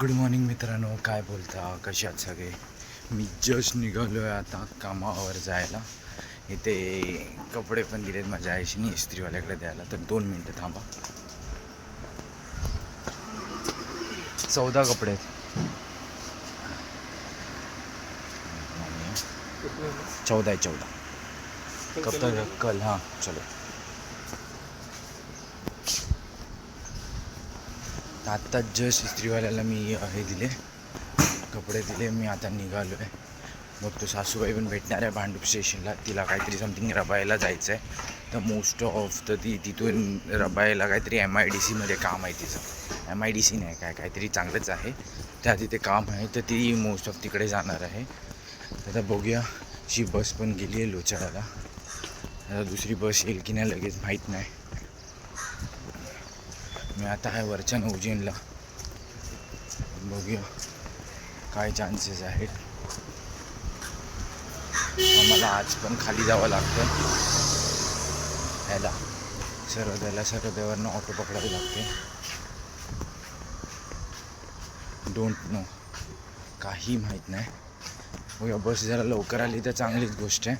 Good morning मित्रांनो, काय बोलता, कसे आहात सगळे. मी जस्ट निघालो आहे आता कामावर जायला. इथे कपडे पण दिलेत माझ्या आईशीने इस्त्रीवाल्याकडे द्यायला, तर 2 मिनटं थांबा. 14 कपडे आहेत. 14 आहे 14. कब तक? कल. हां चलो. आत्ता जस्ट इस्त्रीवाल्याला मी हे दिले, कपडे दिले. मी आता निघालो आहे. मग तो सासूबाई पण भेटणार आहे भांडूप स्टेशनला. तिला काहीतरी समथिंग रबायला जायचं आहे, तर मोस्ट ऑफ तर ती तिथून रबायला काहीतरी MIDCमध्ये काम आहे तिचं. MIDC नाही, काहीतरी चांगलंच आहे, त्या तिथे काम आहे, तर ती मोस्ट ऑफ तिकडे जाणार आहे. आता बघूया. ची बस पण गेली आहे लोचाडाला. आता दुसरी बस येईल की नाही लगेच माहीत नाही. मी आता आहे वरच्या उज्जैनला. बघूया काय चान्सेस आहेत. मला आज पण खाली जावं लागतं ह्याला सरदेला. सरदेवरनं ऑटो पकडावी लागते. डोंट नो, काही माहीत नाही. बघूया. बस जरा लवकर आली तर चांगलीच गोष्ट आहे.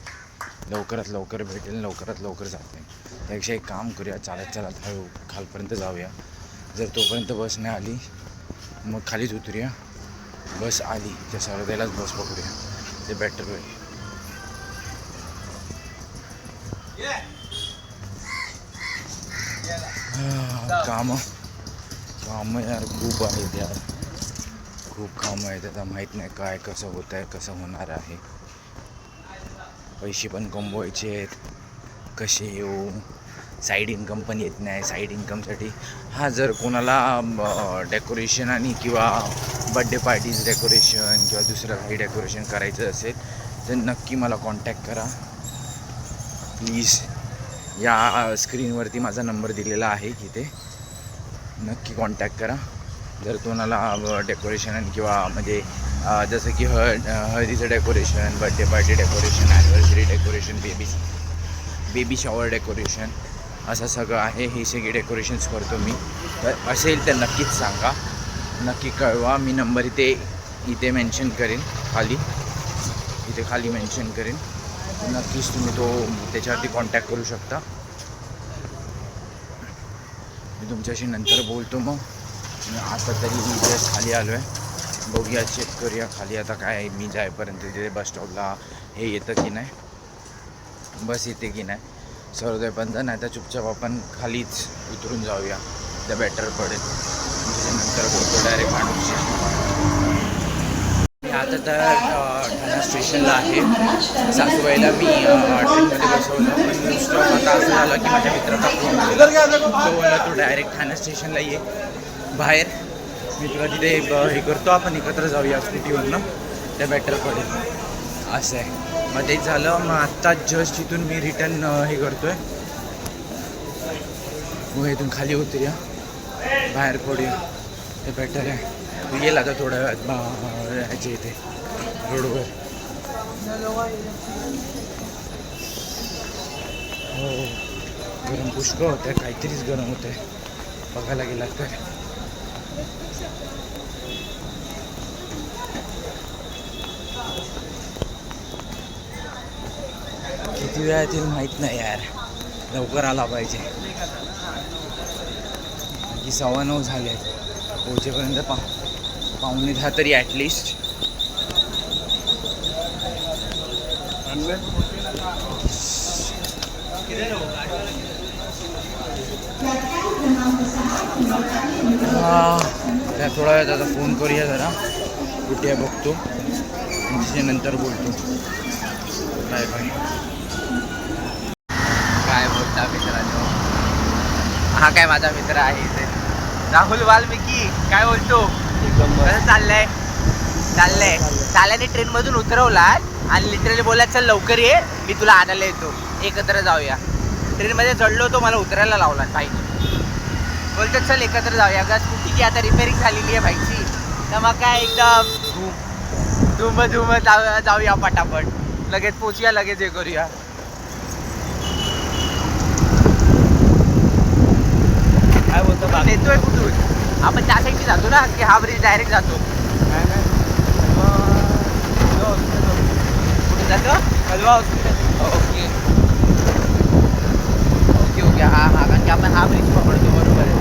लवकरात लवकर भेटेल, लवकरात लवकर जाते. त्यापेक्षा एक काम करूया, चालत चालत हळू खालपर्यंत जाऊया. जर तोपर्यंत बस नाही आली मग खालीच उतरूया. बस आली तर सरदेलाच बस पकडूया, ते बेटर होईल. कामं यार खूप आहेत यार, खूप कामं आहेत. आता माहीत नाही काय कसं होत आहे, कसं होणार आहे. पैसे पण कमवायचे आहेत, कसे येऊ. साईड इन्कम पण येत नाही. साईड इन्कमसाठी जर कोणाला डेकोरेशन आणि किंवा बड्डे पार्टीज डेकोरेशन किंवा दुसरं काही डेकोरेशन करायचं असेल तर नक्की मला कॉन्टॅक्ट करा प्लीज. या स्क्रीनवरती माझा नंबर दिलेला आहे, तिथे नक्की कॉन्टॅक्ट करा. जर कोणाला डेकोरेशन आणि किंवा म्हणजे जसं की हळदीचं decoration, birthday party decoration, anniversary decoration, baby shower decoration, असं सगळं आहे. हे सगळे डेकोरेशन्स करतो मी. तर असेल तर नक्कीच सांगा, नक्की कळवा. मी नंबर इथे मेन्शन करेन खाली, इथे खाली मेन्शन करेन. नक्कीच तुम्ही त्याच्यावरती कॉन्टॅक्ट करू शकता. मी तुमच्याशी नंतर बोलतो. मग आता तरी जस्ट खाली आलो आहे. बघूया, चेक करूया खाली आता काय. मी जाईपर्यंत तिथे बस स्टॉपला हे येतं की नाही, बस येते की नाही. सर्वोदयपर्यंत नाही तर चुपचाप आपण खालीच उतरून जाऊया, तर बेटर पडेल. नंतर बोलतो डायरेक्ट भांडूप स्टेशन. आता तर ठाणा स्टेशनला आहे. सासूबाईला मी ट्रेनमध्ये बसवलं, पण स्टॉप आता असं झालं की माझ्या मित्राचा फोन तो बोलला तू डायरेक्ट ठाणा स्टेशनला ये बाहेर, मी तुला तिथे हे करतो, आपण एकत्र जाऊया स्कूटीवरनं, ते बेटर पडेल. असं आहे. मग ते झालं. मग आत्ता जस्ट इथून मी रिटर्न हे करतो आहे. मग इथून खाली उतरूया, बाहेर पडूया, ते बेटर आहे. तू येईल आता थोड्या वेळात ह्याच्या इथे रोडवर. हो, गरम पुष्कळ होतं आहे, काहीतरीच गरम होतं आहे बघायला गेला तर. किती वेळा येतील माहीत नाही यार, लवकर आला पाहिजे. की 9:15 झाले पोहोचेपर्यंत 9:45 तरी ॲटलिस्ट. त्या थोडा वेळात आता फोन करूया जरा, कुठे बघतो, त्याच्यानंतर बोलतो. काय बोलता मित्रांनो. हा काय माझा मित्र आहे इथे, राहुल वाल्मिकी. काय बोलतो, कसं चाललंय? चालल्याने ट्रेनमधून उतरवला आणि लिटरली बोलला चल लवकर ये, मी तुला आणायला येतो, एकत्र जाऊया. ट्रेनमध्ये चढलो तो मला उतरायला लावला पाहिजे. बोलतो चल एकत्र जाऊया. का स्कूटीची आता रिपेअरिंग झालेली आहे बाईकची, तर मग काय एकदम धूम जाऊया पटापट, लगेच पोचूया, लगेच हे करूया. काय बोलतो येतोय कुठून? आपण त्या साईडने जातो ना की हा ब्रिज डायरेक्ट जातो? कुठे जातो? कलवा हॉस्पिटल. Okay okay okay. हा हा कारण की आपण हा ब्रिज पकडतो. बरोबर आहे.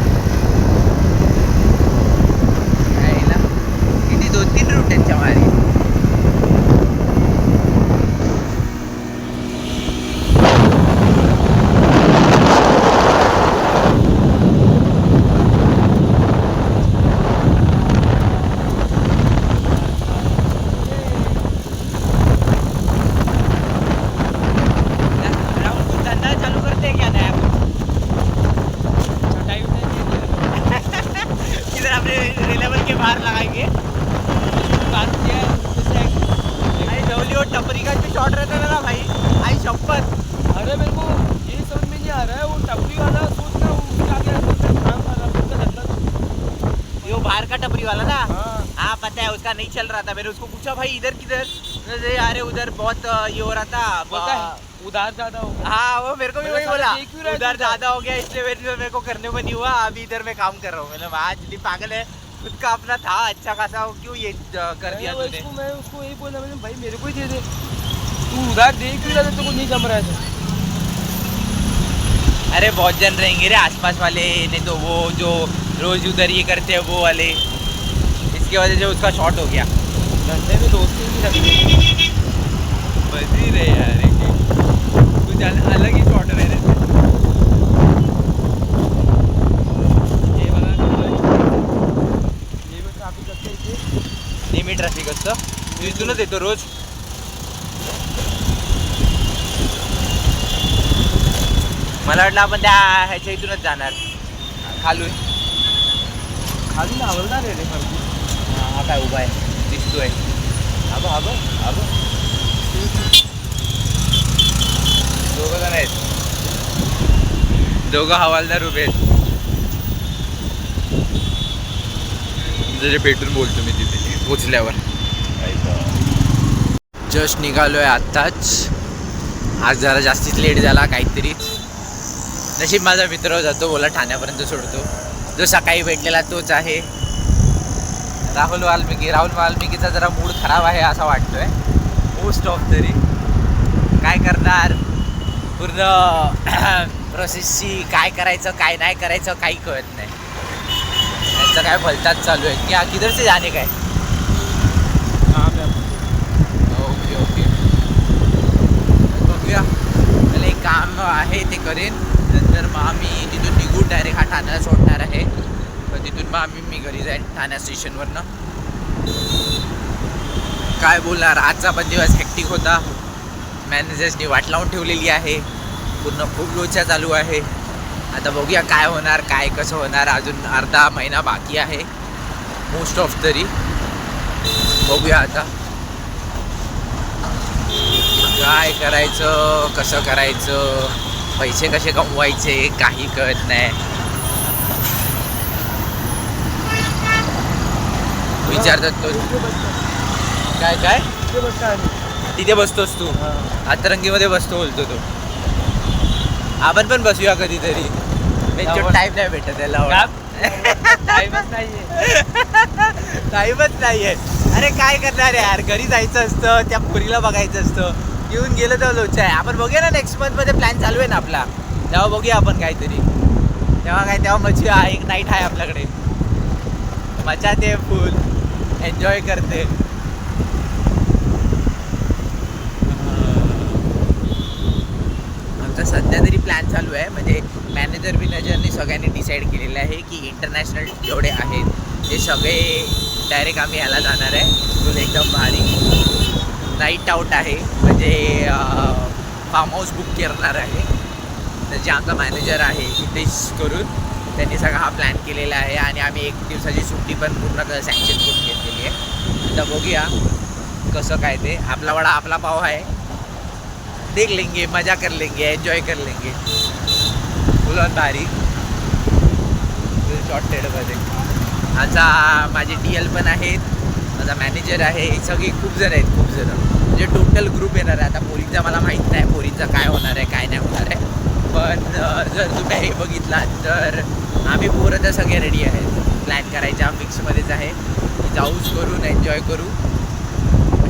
यायला किती 2-3 रूट त्यांच्या मारी. टपरी का जो शॉट रहता है ना भाई, आई शपथ. अरे मेरे को ये समझ में नहीं आ रहा है, वो टपरी वाला सोच रहा हूँ उसके आगे काम वाला उसका धंधा. वो बाहर का टपरी वाला ना. हाँ. हाँ पता है, उसका नहीं चल रहा था. मैंने उसको पूछा भाई इधर किधर, अरे उधर बहुत ये हो रहा था, उधार ज्यादा हो गया. हाँ वो मेरे को भी वही बोला, देख क्यों रहा है उधर तू? ज्यादा हो गया इसलिए मेरे को करने को नहीं हुआ. अभी इधर मैं काम कर रहा हूँ. मतलब आज जी पागल है, खुद का अपना था अच्छा खासा, क्यों ये कर दिया तूने? मैं उसको यही बोला, मैंने भाई मेरे को ही दे दे, तू उधार दे क्यों रहा था, तेरे को नहीं जम रहा है. अरे बहुत जन रहेंगे रे आसपास वाले, नहीं तो वो जो रोज उधर ये करते हैं वो वाले, इसकी वजह से उसका शॉर्ट हो गया. धंधे में दोस्ती नहीं रखते. बस ही रहे यार, कुछ अलग ही शॉर्ट रहे रहते. ये बघा ये ट्रॅफिक असतं इथे. नेहमी ट्रॅफिक असतं, इथूनच येतो रोज. मला वाटलं आपण त्या ह्याच्या इथूनच जाणार खालून. खाली आवडणार आहे रे खरं. हा काय उभा आहे दिसतोय. आबा आबा आबा दोघं जण आहेत, दोघं हवालदार उभे आहेत. जरी भेटून बोलतो मी तिथे पोचल्यावर. जस्ट निघालोय आत्ताच. आज जरा जास्तीच लेट झाला काहीतरीच. नशीब माझा मित्र जातो बोला ठाण्यापर्यंत सोडतो. जो सकाळी भेटलेला तोच आहे राहुल वाल्मिकी. राहुल वाल्मिकीचा जरा मूड खराब आहे असं वाटतोय मोस्ट ऑफ तरी. काय करणार, पूर्ण प्रोसेसची काय करायचं काय नाही करायचं काही कळत नाही. त्यांचं काय भलताच चालू आहे. क्या किधर से जाने काय? ओके ओके बघूया. त्याला एक काम आहे ते करेन. नंतर मग आम्ही तिथून निघून डायरेक्ट हा ठाण्याला सोडणार आहे. तर तिथून मग मी घरी जाईन ठाण्या स्टेशनवरनं. काय बोलणार, आजचा पण दिवस हेक्टिक होता. मॅनेजर्सनी वाट लावून ठेवलेली आहे, पूर्ण खूप लोचा चालू आहे. आता बघूया काय होणार, काय कसं होणार. अजून अर्धा महिना बाकी आहे मोस्ट ऑफ तरी. बघूया आता काय करायचं, कसं करायचं, पैसे कसे कमवायचे काही कळत नाही. विचारतात तो काय काय तिथे बसतोस तू, आतरंगीमध्ये बसतो बोलतो तो. आपण पण बसूया कधीतरी. टाईम नाही भेटत त्याला. टाईमच नाहीये. टाईमच नाहीये. अरे काय करणार यार, घरी जायचं असतं, त्या पोरीला बघायचं असतं. येऊन गेलं तर लोचा आहे. आपण बघूया ना नेक्स्ट मंथमध्ये प्लॅन चालू आहे ना आपला, तेव्हा बघूया आपण काहीतरी. तेव्हा मच्छी आहे, एक नाईट आहे आपल्याकडे. मजा ते फुल एन्जॉय करते. आमचा सध्या तरी प्लॅन चालू आहे. म्हणजे मॅनेजर बिनेजरनी सगळ्यांनी डिसाईड केलेलं आहे की इंटरनॅशनल जेवढे आहेत ते सगळे डायरेक्ट आम्ही याला जाणार आहे. फुल एकदम भारी नाईट आऊट आहे. म्हणजे फार्म हाऊस बुक करणार आहे. तर जे आमचा मॅनेजर आहे हितेश करून, त्यांनी सगळा हा प्लॅन केलेला आहे. आणि आम्ही 1 दिवसाची सुट्टी पण पूर्ण सँक्शन करून घेतलेली आहे. तर बघूया कसं काय ते. आपला वडा आपला पाव आहे, देख लेंगे, मजा कर लेंगे, एन्जॉय कर लेंगे. फुल भारी शॉर्टेडमध्ये. आता माझे TL पण आहेत, माझा मॅनेजर आहे, सगळे खूप जण आहेत, खूप जण. म्हणजे टोटल ग्रुप येणार आहे. आता पोरींचा मला माहीत नाही पोरींचा काय होणार आहे काय नाही होणार आहे. पण जर तुम्ही हे बघितलात तर आम्ही पोरं तर सगळे रेडी आहेत. प्लॅन करायचा फिक्समध्येच आहे की जाऊच करून एन्जॉय करू.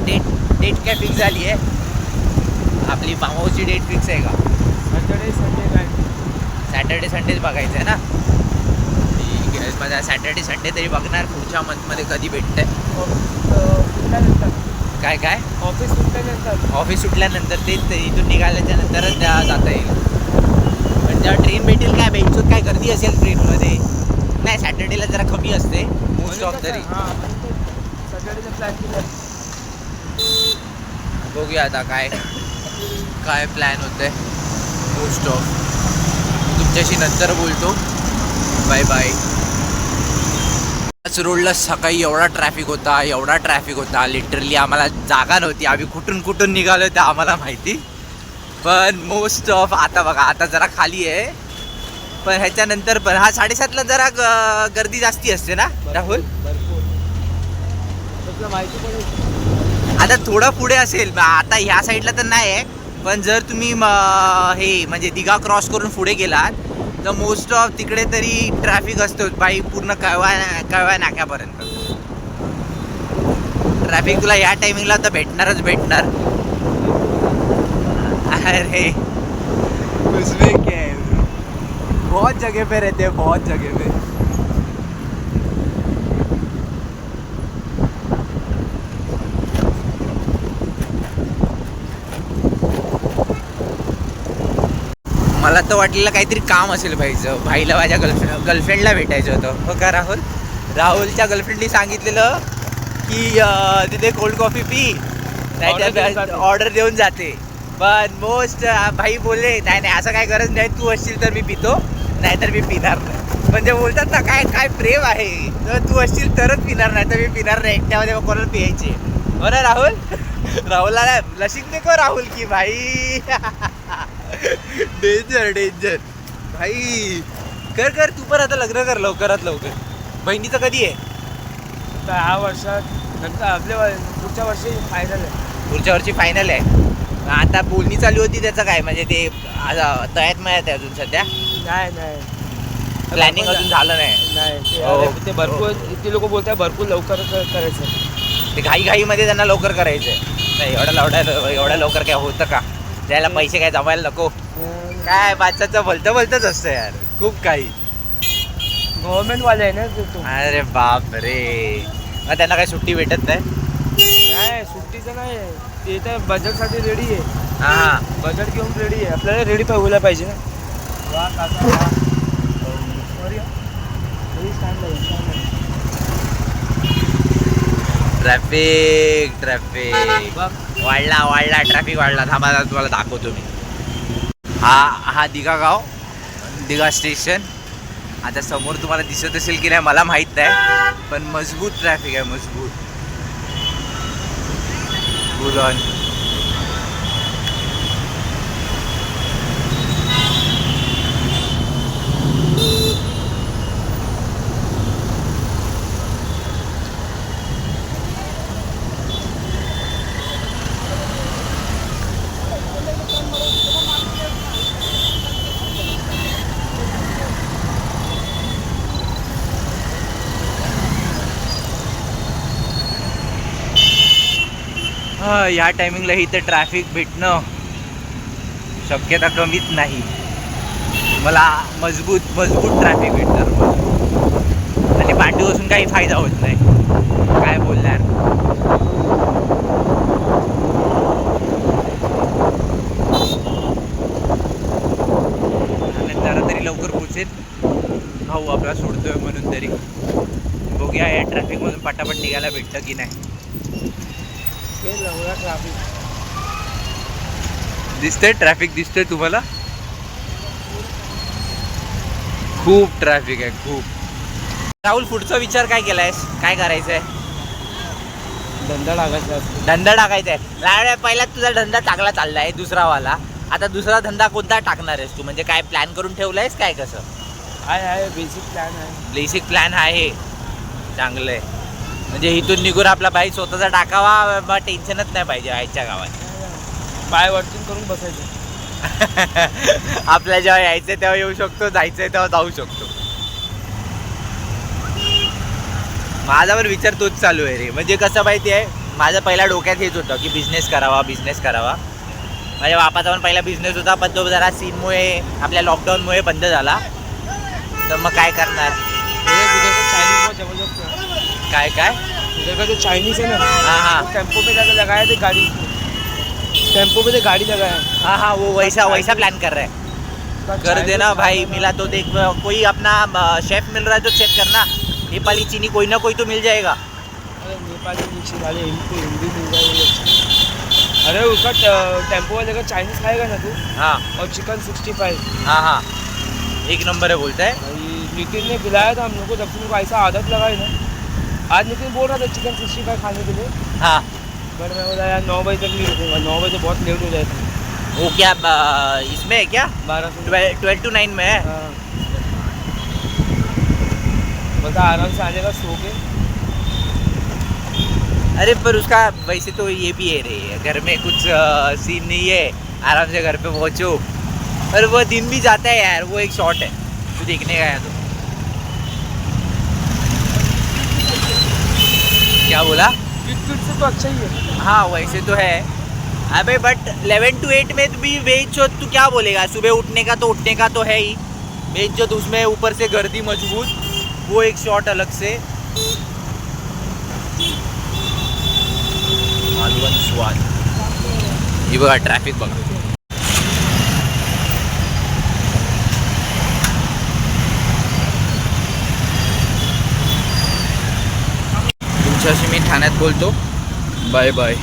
डेट काय फिक्स झाली आहे आपली फार्म हाऊसची डेट फिक्स आहे का? सॅटर्डे संडे काय सॅटर्डे संडेच बघायचं आहे ना. ठीक आहे, माझा सॅटर्डे संडे तरी बघणार पुढच्या मंथमध्ये कधी भेटतंय. सुटल्यानंतर काय काय ऑफिस सुटल्यानंतर ऑफिस सुटल्यानंतर तेच ते इथून निघाल्याच्या नंतरच जाता येईल. पण जेव्हा ट्रेन भेटेल काय भेटतो काय गर्दी असेल ट्रेनमध्ये. नाही सॅटर्डेला जरा कमी असते मोस्ट ऑफ तरी. हां सॅटर्डेचा प्लॅन केला. बघूया आता काय काय प्लॅन होतंय. मोस्ट ऑफ तुमच्याशी नंतर बोलतो. Bye bye. रोडला सकाळी एवढा ट्रॅफिक होता लिटरली आम्हाला जागा नव्हती. आम्ही कुठून निघालो ते आम्हाला माहिती. पण मोस्ट ऑफ आता बघा आता जरा खाली आहे. पण ह्याच्यानंतर पण हा 7:30ला जरा गर्दी जास्ती असते ना राहुल. भरपूर तुला माहिती पडेल. आता थोडं पुढे असेल आता ह्या साईडला तर नाही आहे. पण जर तुम्ही हे म्हणजे दिघा क्रॉस करून पुढे गेलात तर मोस्ट ऑफ तिकडे तरी ट्रॅफिक असतो बाई पूर्ण कळवा नाक्यापर्यंत. ट्रॅफिक तुला या टायमिंगला तर भेटणारच भेटणार. अरे उसमें क्या है, बहुत जगह पे रहते हैं, बहुत जगह पे. मला तर वाटलेलं काहीतरी काम असेल भाईला माझ्या गर्लफ्रेंडला भेटायचं होतं. हो का राहुल. राहुलच्या गर्लफ्रेंडनी सांगितलेलं की तिथे कोल्ड कॉफी पी नाही ऑर्डर देऊन जाते. पण मोस्ट भाई बोलले नाही असं काय गरज नाही, तू असशील तर मी पितो नाहीतर मी पिणार नाही. म्हणजे बोलतात ना काय काय प्रेम आहे. तर तू असशील तरच पिणार नाही तर मी पिणार नाही. एकट्यामध्ये कोणाला पियायचे. हो ना राहुल. राहुलला लसिंग देखो राहुल की भाई. डेंजर भाई. कर तू पण आता लग्न कर लवकरात लवकर. बहिणीचं कधी आहे? ह्या वर्षात नंतर आपल्या पुढच्या वर्षी फायनल आहे. पुढच्या वर्षी फायनल आहे. आता बोलणी चालू होती त्याचं काय म्हणजे ते तयात मिळत आहे अजून सध्या. नाही प्लॅनिंग अजून झालं नाही. ते भरपूर ते लोक बोलतात भरपूर लवकर करायचं. ते घाईमध्ये त्यांना लवकर करायचं आहे. नाही एवढ्या लवकर काय होतं का. त्याला पैसे काय जमायला नको. काय बादशाचं भलतंच असतं यार खूप काही. गव्हर्नमेंटवाले आहे ना तो. अरे बाप रे. मग त्यांना काही सुट्टी भेटत नाही. सुट्टीचं नाही ते तर बजेटसाठी रेडी आहे. हां बजेट घेऊन रेडी आहे. आपल्याला रेडी व्हायला पाहिजे ना. वा काका ट्रॅफिक वाढला ट्रॅफिक वाढला. थांबा तुम्हाला दाखवतो मी. हा दिघा स्टेशन. आता समोर तुम्हाला दिसत असेल की नाही मला माहीत नाही. पण मजबूत ट्रॅफिक आहे मजबूत. बुलॉन ह्या टायमिंगला इथं ट्रॅफिक भेटणं शक्यता कमीच नाही. मला मजबूत ट्रॅफिक भेटणार मग. आणि पाठी बसून काही फायदा होत नाही. काय बोलणार. जरा तरी लवकर पोचेल. भाऊ आपला सोडतोय म्हणून तरी बघूया या ट्रॅफिकमधून पटापट निघायला भेटतं की नाही. ट्रॅफिक दिसतंय तुम्हाला. खूप ट्रॅफिक आहे खूप. राहुल पुढचा विचार काय केलायस. काय करायचंय. धंदा टाकायचा आहे. पहिला तुझा धंदा चांगला चाललाय दुसरावाला. आता दुसरा धंदा कोणता टाकणार आहेस तू. म्हणजे काय प्लॅन करून ठेवलायस काय कसं. आहे बेसिक प्लॅन आहे. चांगलं आहे. म्हणजे इथून निघून आपला बाईक स्वतःचा टाकावा. मग टेन्शनच नाही पाहिजे आईच्या गावात. पाय वरतून करून बसायचं. आपल्या जेव्हा यायचं तेव्हा येऊ शकतो जायचंय तेव्हा जाऊ शकतो. माझा पण विचार तोच चालू आहे रे. म्हणजे कसं माहिती आहे, माझं पहिला डोक्यात हेच होतं की बिझनेस करावा. माझ्या बापाचा पण पहिला बिझनेस होता, पण तो जरा सीनमुळे आपल्या लॉकडाऊनमुळे बंद झाला. तर मग काय करणार. चाइनीज बहुत जबरदस्त है. काय इधर का जो चाइनीज है ना, हाँ हाँ टेम्पो पे जाकर लगाया थे गाड़ी, टेम्पो पे तो गाड़ी लगाया. हाँ हाँ, वो वैसा प्लान कर रहा है. कर देना भाई. मिला तो देख, कोई अपना शेफ मिल रहा है तो चेक करना. नेपाली चीनी कोई ना कोई तो मिल जाएगा. अरे नेपाली मिक्सी वाले इनको हिंदी मिल जाएगी. अरे उसका टेम्पो वाले का चाइनीज खाएगा ना तू, हाँ और चिकन 65. हाँ हाँ, एक नंबर है बोलता है. भाई नितिन ने खिलाया था हम लोग को, जब से उनको ऐसा आदत लगा है ना. आज नितिन बोल रहा था चिकन 65 खाने के लिए, हाँ, बट मैं बोला यार 9 बजे तक नहीं रुकूंगा, 9 बजे बहुत लेट हो जाएगा. वो क्या इसमें है क्या? 12 12 to 9 में है. हाँ, बता आराम से आने का, सो के. अरे पर उसका वैसे तो ये भी है रे, घर में कुछ सीन नहीं है, आराम से घर पे पहुंचो. पर वो दिन भी जाता है यार, वो एक शॉट है. तू देखने गया तो क्या बोला? फिट से तो अच्छा ही है. हाँ वैसे तो है. अबे बट 11 to 8 में भी वेज जो तू क्या बोलेगा. सुबह उठने का तो है ही. वेज जो तो उसमें ऊपर से गर्दी मजबूत, वो एक शॉट अलग से. मालवण स्वाद. हे बघा ट्रॅफिक बघा. तुमच्याशी मी ठाण्यात बोलतो. Bye bye.